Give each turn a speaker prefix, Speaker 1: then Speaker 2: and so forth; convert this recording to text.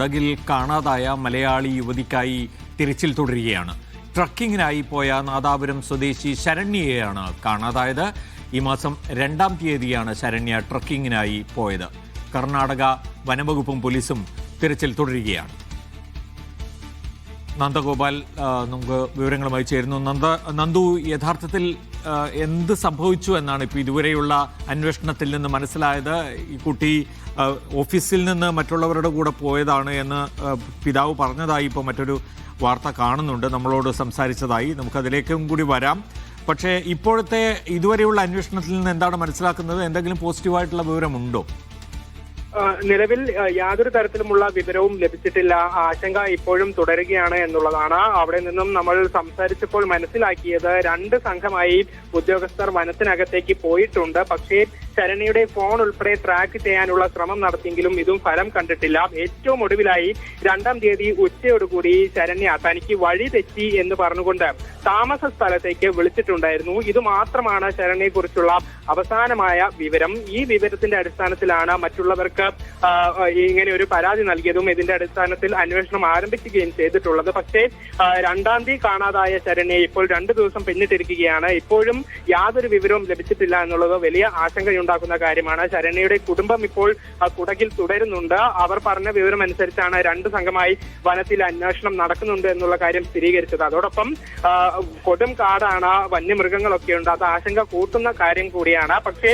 Speaker 1: കുടകിൽ കാണാതായ മലയാളി യുവതിക്കായി തിരച്ചിൽ തുടരുകയാണ്. ട്രക്കിങ്ങിനായി പോയ നാദാപുരം സ്വദേശി ശരണ്യയെയാണ് കാണാതായത്. ഈ മാസം 2-ാം തീയതിയാണ് ശരണ്യ ട്രക്കിങ്ങിനായി പോയത്. കർണാടക വനംവകുപ്പും പോലീസും തിരച്ചിൽ തുടരുകയാണ്. നന്ദഗോപാൽ നമുക്ക് വിവരങ്ങളുമായി ചേരുന്നു. നന്ദു, യഥാർത്ഥത്തിൽ എന്ത് സംഭവിച്ചു എന്നാണ് ഇപ്പോൾ ഇതുവരെയുള്ള അന്വേഷണത്തിൽ നിന്ന് മനസ്സിലായത്? ഈ കുട്ടി ഓഫീസിൽ നിന്ന് മറ്റുള്ളവരുടെ കൂടെ പോയതാണ് എന്ന് പിതാവ് പറഞ്ഞതായി ഇപ്പോൾ മറ്റൊരു വാർത്ത കാണുന്നുണ്ട്, നമ്മളോട് സംസാരിച്ചതായി. നമുക്കതിലേക്കും കൂടി വരാം. പക്ഷേ ഇപ്പോഴത്തെ ഇതുവരെയുള്ള അന്വേഷണത്തിൽ നിന്ന് എന്താണ് മനസ്സിലാക്കുന്നത്? എന്തെങ്കിലും പോസിറ്റീവായിട്ടുള്ള വിവരമുണ്ടോ?
Speaker 2: നിലവിൽ യാതൊരു തരത്തിലുമുള്ള വിവരവും ലഭിച്ചിട്ടില്ല. ആശങ്ക ഇപ്പോഴും തുടരുകയാണ് എന്നുള്ളതാണ്. അവിടെ നിന്നും നമ്മൾ സംസാരിച്ചപ്പോൾ മനസ്സിലാക്കിയത് 2 സംഘമായി ഉദ്യോഗസ്ഥർ വനത്തിനകത്തേക്ക് പോയിട്ടുണ്ട്. പക്ഷേ ശരണ്യയുടെ ഫോൺ ഉൾപ്പെടെ ട്രാക്ക് ചെയ്യാനുള്ള ശ്രമം നടത്തിയെങ്കിലും ഇതും ഫലം കണ്ടിട്ടില്ല. ഏറ്റവും ഒടുവിലായി 2-ാം തീയതി ഉച്ചയോടുകൂടി ശരണ്യ തനിക്ക് വഴി തെറ്റി എന്ന് പറഞ്ഞുകൊണ്ട് താമസ സ്ഥലത്തേക്ക് വിളിച്ചിട്ടുണ്ടായിരുന്നു. ഇത് മാത്രമാണ് ശരണ്യയെ കുറിച്ചുള്ള അവസാനമായ വിവരം. ഈ വിവരത്തിന്റെ അടിസ്ഥാനത്തിലാണ് മറ്റുള്ളവർക്ക് ഇങ്ങനെ ഒരു പരാതി നൽകിയതും ഇതിന്റെ അടിസ്ഥാനത്തിൽ അന്വേഷണം ആരംഭിക്കുകയും ചെയ്തിട്ടുള്ളത്. പക്ഷേ 2-ാം തീയതി കാണാതായ ശരണ്യെ ഇപ്പോൾ 2 ദിവസം പിന്നിട്ടിരിക്കുകയാണ്. ഇപ്പോഴും യാതൊരു വിവരവും ലഭിച്ചിട്ടില്ല എന്നുള്ളത് വലിയ ആശങ്കയുണ്ടാക്കുന്ന കാര്യമാണ്. ശരണ്യയുടെ കുടുംബം ഇപ്പോൾ കുടകിൽ തുടരുന്നുണ്ട്. അവർ പറഞ്ഞ വിവരം അനുസരിച്ചാണ് 2 സംഘമായി വനത്തിൽ അന്വേഷണം നടക്കുന്നുണ്ട് എന്നുള്ള കാര്യം സ്ഥിരീകരിച്ചത്. അതോടൊപ്പം കൊടും കാടാണ്, വന്യമൃഗങ്ങളൊക്കെയുണ്ട്. അത് ആശങ്ക കൂട്ടുന്ന കാര്യം കൂടിയാണ്. പക്ഷേ